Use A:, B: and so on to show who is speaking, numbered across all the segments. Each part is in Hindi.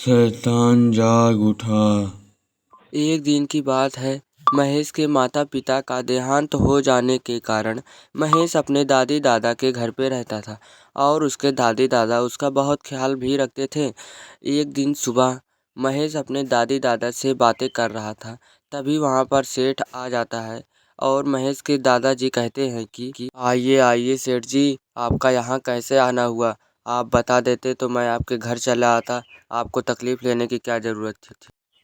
A: शैतान जाग उठा।
B: एक दिन की बात है। महेश के माता पिता का देहांत हो जाने के कारण महेश अपने दादी दादा के घर पे रहता था और उसके दादी दादा उसका बहुत ख्याल भी रखते थे। एक दिन सुबह महेश अपने दादी दादा से बातें कर रहा था, तभी वहाँ पर सेठ आ जाता है और महेश के दादाजी कहते हैं कि आइए आइए सेठ जी, आपका यहाँ कैसे आना हुआ? आप बता देते तो मैं आपके घर चला आता, आपको तकलीफ लेने की क्या ज़रूरत थी।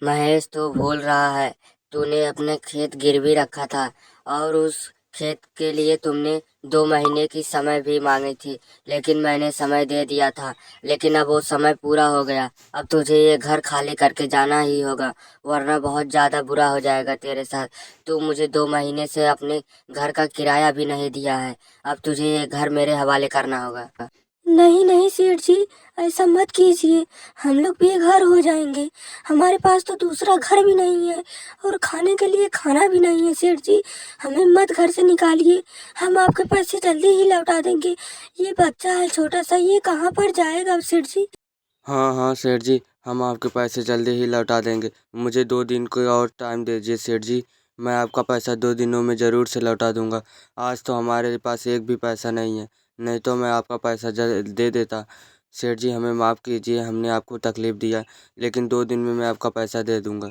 C: महेश तू भूल रहा है, तूने अपने खेत गिरवी रखा था और उस खेत के लिए तुमने 2 महीने की समय भी मांगी थी, लेकिन मैंने समय दे दिया था। लेकिन अब वो समय पूरा हो गया। अब तुझे ये घर खाली करके जाना ही होगा, वरना बहुत ज़्यादा बुरा हो जाएगा तेरे साथ। तू मुझे 2 महीने से अपने घर का किराया भी नहीं दिया है। अब तुझे ये घर मेरे हवाले करना होगा।
D: नहीं नहीं सेठ जी, ऐसा मत कीजिए। हम लोग बेघर हो जाएंगे। हमारे पास तो दूसरा घर भी नहीं है और खाने के लिए खाना भी नहीं है सेठ जी। हमें मत घर से निकालिए, हम आपके पैसे जल्दी ही लौटा देंगे। ये बच्चा है छोटा सा, ये कहाँ पर जाएगा अब सेठ जी?
B: हाँ हाँ सेठ जी, हम आपके पैसे जल्दी ही लौटा देंगे। मुझे 2 दिन को और टाइम दीजिए सेठ जी, मैं आपका पैसा 2 दिनों में ज़रूर से लौटा दूंगा। आज तो हमारे पास एक भी पैसा नहीं है, नहीं तो मैं आपका पैसा दे देता। सेठ जी हमें माफ़ कीजिए, हमने आपको तकलीफ़ दिया, लेकिन 2 दिन में मैं आपका पैसा दे दूंगा।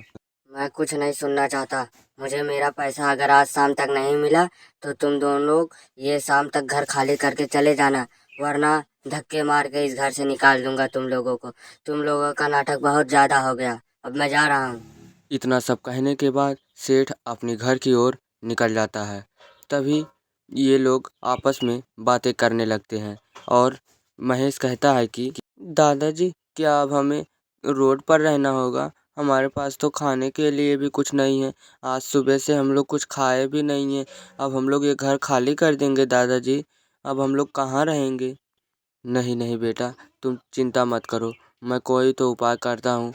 C: मैं कुछ नहीं सुनना चाहता। मुझे मेरा पैसा अगर आज शाम तक नहीं मिला तो तुम दोनों लोग ये शाम तक घर खाली करके चले जाना, वरना धक्के मार के इस घर से निकाल दूंगा तुम लोगों को। तुम लोगों का नाटक बहुत ज़्यादा हो गया, अब मैं जा रहा हूँ।
B: इतना सब कहने के बाद सेठ अपने घर की ओर निकल जाता है। तभी ये लोग आपस में बातें करने लगते हैं और महेश कहता है कि दादाजी, क्या अब हमें रोड पर रहना होगा? हमारे पास तो खाने के लिए भी कुछ नहीं है। आज सुबह से हम लोग कुछ खाए भी नहीं हैं। अब हम लोग ये घर खाली कर देंगे दादाजी, अब हम लोग कहाँ रहेंगे? नहीं नहीं बेटा, तुम चिंता मत करो, मैं कोई तो उपाय करता हूँ।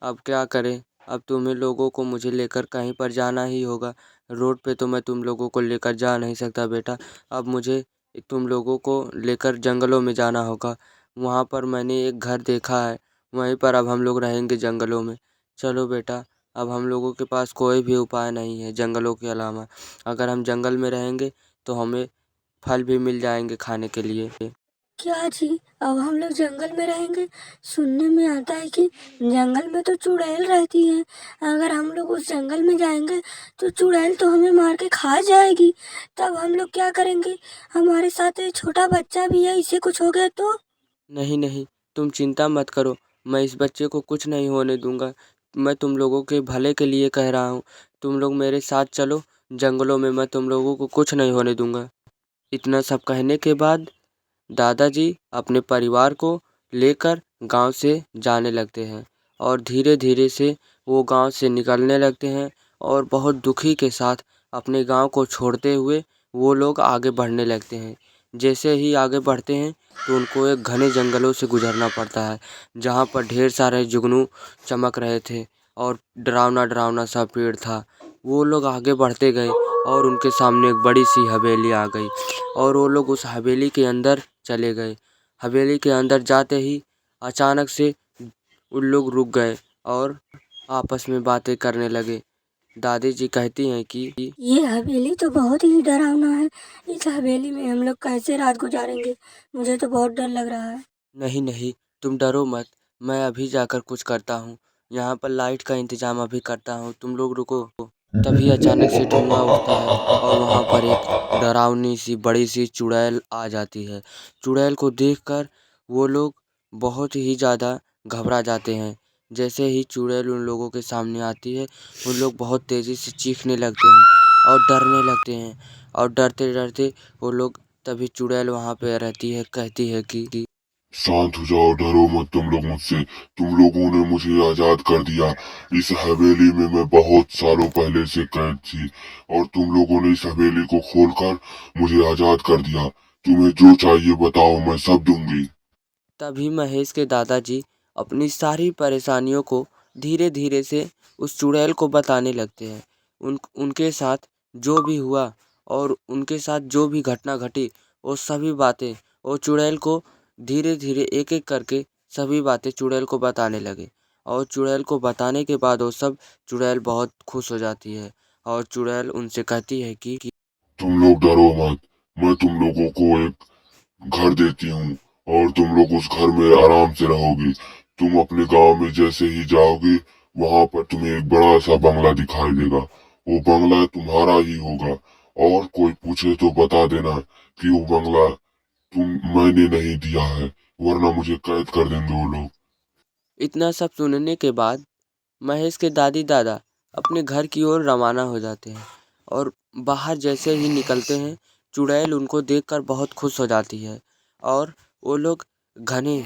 B: अब क्या करें? अब तुम्हें लोगों को मुझे लेकर कहीं पर जाना ही होगा। रोड पे तो मैं तुम लोगों को लेकर जा नहीं सकता बेटा। अब मुझे तुम लोगों को लेकर जंगलों में जाना होगा। वहाँ पर मैंने एक घर देखा है, वहीं पर अब हम लोग रहेंगे जंगलों में। चलो बेटा, अब हम लोगों के पास कोई भी उपाय नहीं है जंगलों के अलावा। अगर हम जंगल में रहेंगे तो हमें फल भी मिल जाएंगे खाने के लिए।
D: क्या जी, अब हम लोग जंगल में रहेंगे? सुनने में आता है कि जंगल में तो चुड़ैल रहती है। अगर हम लोग उस जंगल में जाएंगे तो चुड़ैल तो हमें मार के खा जाएगी। तब हम लोग क्या करेंगे? हमारे साथ एक छोटा बच्चा भी है, इसे कुछ हो गया तो?
B: नहीं नहीं, तुम चिंता मत करो, मैं इस बच्चे को कुछ नहीं होने दूंगा। मैं तुम लोगों के भले के लिए कह रहा हूँ, तुम लोग मेरे साथ चलो जंगलों में, मैं तुम लोगों को कुछ नहीं होने दूंगा। इतना सब कहने के बाद दादाजी अपने परिवार को लेकर गांव से जाने लगते हैं और धीरे धीरे से वो गांव से निकलने लगते हैं और बहुत दुखी के साथ अपने गांव को छोड़ते हुए वो लोग आगे बढ़ने लगते हैं। जैसे ही आगे बढ़ते हैं तो उनको एक घने जंगलों से गुजरना पड़ता है, जहाँ पर ढेर सारे जुगनू चमक रहे थे और डरावना डरावना सा पेड़ था। वो लोग आगे बढ़ते गए और उनके सामने एक बड़ी सी हवेली आ गई और वो लोग उस हवेली के अंदर चले गए। हवेली के अंदर जाते ही अचानक से उन लोग रुक गए और आपस में बातें करने लगे। दादी जी कहती हैं कि
D: ये हवेली तो बहुत ही डरावना है। इस हवेली में हम लोग कैसे रात गुजारेंगे? मुझे तो बहुत डर लग रहा है।
B: नहीं नहीं, तुम डरो मत, मैं अभी जाकर कुछ करता हूँ। यहाँ पर लाइट का इंतजाम अभी करता हूँ, तुम लोग रुको। तभी अचानक से धुआं उठता है और वहाँ पर एक डरावनी सी बड़ी सी चुड़ैल आ जाती है। चुड़ैल को देखकर वो लोग बहुत ही ज़्यादा घबरा जाते हैं। जैसे ही चुड़ैल उन लोगों के सामने आती है, उन लोग बहुत तेज़ी से चीखने लगते हैं और डरने लगते हैं और डरते डरते वो लोग, तभी चुड़ैल वहाँ पे रहती है, कहती है कि
E: शांत हो जाओ, डरो मत तुम लोग मुझसे। तुम लोगों ने मुझे आजाद कर दिया। इस हवेली में मैं बहुत सालों पहले से कैद थी और तुम लोगों ने इस हवेली को खोलकर मुझे आजाद कर दिया। तुम्हें जो चाहिए बताओ, मैं सब दूंगी।
B: तभी महेश के दादाजी अपनी सारी परेशानियों को धीरे धीरे से उस चुड़ैल को बताने लगते हैं। उनके साथ जो भी हुआ और उनके साथ जो भी घटना घटी, वो सभी बातें वो चुड़ैल को धीरे धीरे एक एक करके सभी बातें चुड़ैल को बताने लगे। और चुड़ैल को बताने के बाद वो सब चुड़ैल बहुत खुश हो जाती है और चुड़ैल उनसे कहती है कि
E: तुम लोग डरो मत, मैं तुम लोगों को एक घर देती हूँ और तुम लोग उस घर में आराम से रहोगे। तुम अपने गांव में जैसे ही जाओगे वहां पर तुम्हें एक बड़ा सा बंगला दिखाई देगा। वो बंगला तुम्हारा ही होगा और कोई पूछे तो बता देना कि वो बंगला मैंने नहीं दिया है, वरना मुझे कैद कर देंगे वो लोग।
B: इतना सब सुनने के बाद महेश के दादी दादा अपने घर की ओर रवाना हो जाते हैं और बाहर जैसे ही निकलते हैं चुड़ैल उनको देखकर बहुत खुश हो जाती है और वो लोग घने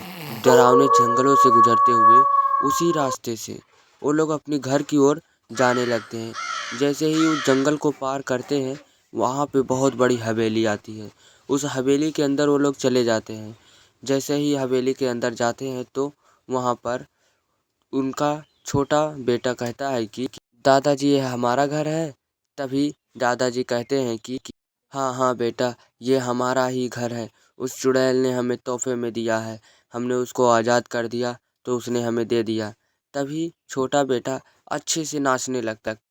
B: डरावने जंगलों से गुजरते हुए उसी रास्ते से वो लोग अपने घर की ओर जाने लगते हैं। जैसे ही उस जंगल को पार करते हैं वहाँ पे बहुत बड़ी हवेली आती है। उस हवेली के अंदर वो लोग चले जाते हैं। जैसे ही हवेली के अंदर जाते हैं तो वहाँ पर उनका छोटा बेटा कहता है कि दादाजी ये हमारा घर है। तभी दादाजी कहते हैं कि हाँ हाँ बेटा, ये हमारा ही घर है। उस चुड़ैल ने हमें तोहफे में दिया है, हमने उसको आज़ाद कर दिया तो उसने हमें दे दिया। तभी छोटा बेटा अच्छे से नाचने लगता है।